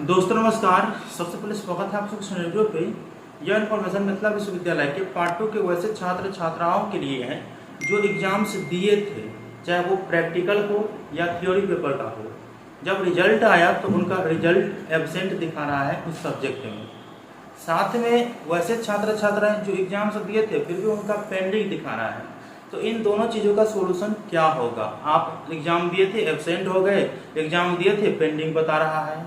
दोस्तों नमस्कार। सबसे पहले स्वागत है आप सबके वीडियो पे। यह इन्फॉर्मेशन मिथिला विश्वविद्यालय के पार्ट 2 के वैसे छात्र छात्राओं के लिए है जो एग्जाम्स दिए थे, चाहे वो प्रैक्टिकल हो या थ्योरी पेपर का हो। जब रिजल्ट आया तो उनका रिजल्ट एब्सेंट दिखा रहा है उस सब्जेक्ट में। साथ में वैसे छात्र छात्राएं जो एग्जाम्स दिए थे फिर भी उनका पेंडिंग दिखा रहा है। तो इन दोनों चीज़ों का सोल्यूशन क्या होगा? आप एग्जाम दिए थे, एब्सेंट हो गए, एग्जाम दिए थे, पेंडिंग बता रहा है।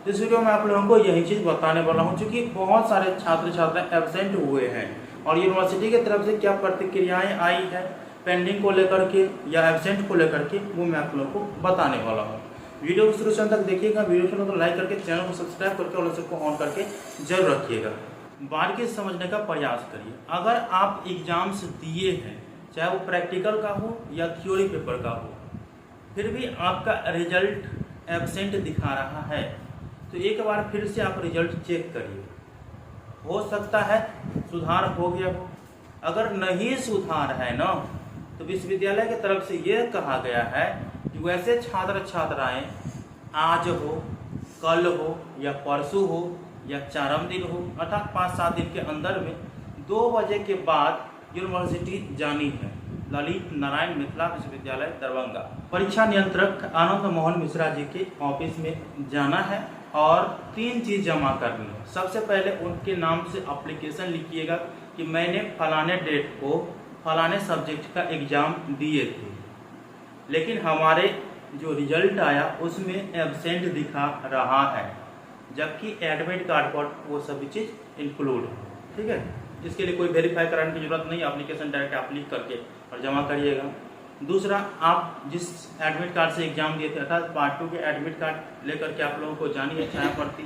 इस वीडियो में आप लोगों को यही चीज़ बताने वाला हूं, क्योंकि बहुत सारे छात्र छात्राएं एब्सेंट हुए हैं और यूनिवर्सिटी की तरफ से क्या प्रतिक्रियाएं आई है पेंडिंग को लेकर के या एब्सेंट को लेकर के, वो मैं आप लोगों को बताने वाला हूँ। वीडियो को शुरू से अंत तक देखिएगा। वीडियो को तो लाइक करके चैनल को सब्सक्राइब करके और को ऑन करके जरूर रखिएगा। बारीकी समझने का प्रयास करिए। अगर आप एग्जाम्स दिए हैं, चाहे वो प्रैक्टिकल का हो या थ्योरी पेपर का हो, फिर भी आपका रिजल्ट एब्सेंट दिखा रहा है, तो एक बार फिर से आप रिजल्ट चेक करिए। हो सकता है सुधार हो गया हो। अगर नहीं सुधार है ना, तो विश्वविद्यालय की तरफ से यह कहा गया है कि वैसे छात्र छात्राएं आज हो, कल हो या परसों हो या चारम दिन हो, अर्थात 5-7 दिन के अंदर में 2 बजे के बाद यूनिवर्सिटी जानी है। ललित नारायण मिथिला विश्वविद्यालय दरभंगा परीक्षा नियंत्रक आनंद मोहन मिश्रा जी के ऑफिस में जाना है और 3 चीज़ जमा करनी है। सबसे पहले उनके नाम से एप्लीकेशन लिखिएगा कि मैंने फलाने डेट को फलाने सब्जेक्ट का एग्जाम दिए थे, लेकिन हमारे जो रिजल्ट आया उसमें एब्सेंट दिखा रहा है, जबकि एडमिट कार्ड पर वो सभी चीज़ इंक्लूड है। ठीक है, इसके लिए कोई वेरीफाई कराने की जरूरत नहीं। एप्लीकेशन डायरेक्ट आप लिख करके और जमा करिएगा। दूसरा, आप जिस एडमिट कार्ड से एग्जाम दिए थे, अर्थात पार्ट 2 के एडमिट कार्ड लेकर के आप लोगों को जानी है छाया पड़ती।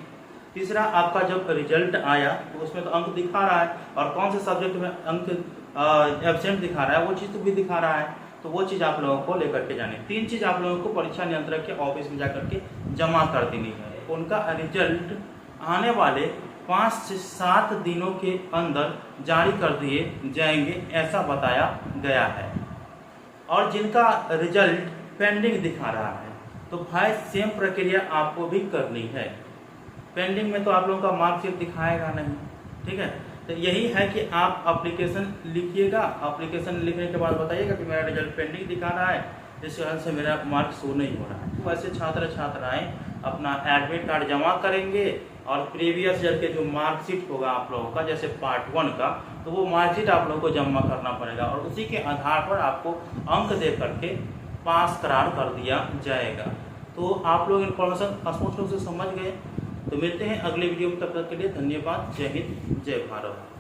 तीसरा, आपका जब रिजल्ट आया तो उसमें तो अंक दिखा रहा है और कौन से सब्जेक्ट में अंक एब्सेंट दिखा रहा है वो चीज़ तो भी दिखा रहा है, तो वो चीज़ आप लोगों को लेकर के जानी। 3 चीज़ आप लोगों को परीक्षा नियंत्रक के ऑफिस में जाकर के जमा कर देनी है। उनका रिजल्ट आने वाले 5 से 7 दिनों के अंदर जारी कर दिए जाएंगे, ऐसा बताया गया है। और जिनका रिजल्ट पेंडिंग दिखा रहा है, तो भाई सेम प्रक्रिया आपको भी करनी है। पेंडिंग में तो आप लोगों का मार्कशीट दिखाएगा नहीं। ठीक है, तो यही है कि आप एप्लीकेशन लिखिएगा। एप्लीकेशन लिखने के बाद बताइएगा कि मेरा रिजल्ट पेंडिंग दिखा रहा है, जिस वजह से मेरा मार्क शो नहीं हो रहा है। वैसे छात्र छात्राएं अपना एडमिट कार्ड जमा करेंगे और प्रीवियस ईयर के जो मार्कशीट होगा आप लोगों का, जैसे पार्ट 1 का, तो वो मार्कशीट आप लोगों को जमा करना पड़ेगा और उसी के आधार पर आपको अंक दे करके पास करार कर दिया जाएगा। तो आप लोग इन्फॉर्मेशन स्पष्ट रूप से समझ गए। तो मिलते हैं अगले वीडियो में, तब तक के लिए धन्यवाद। जय हिंद, जय भारत।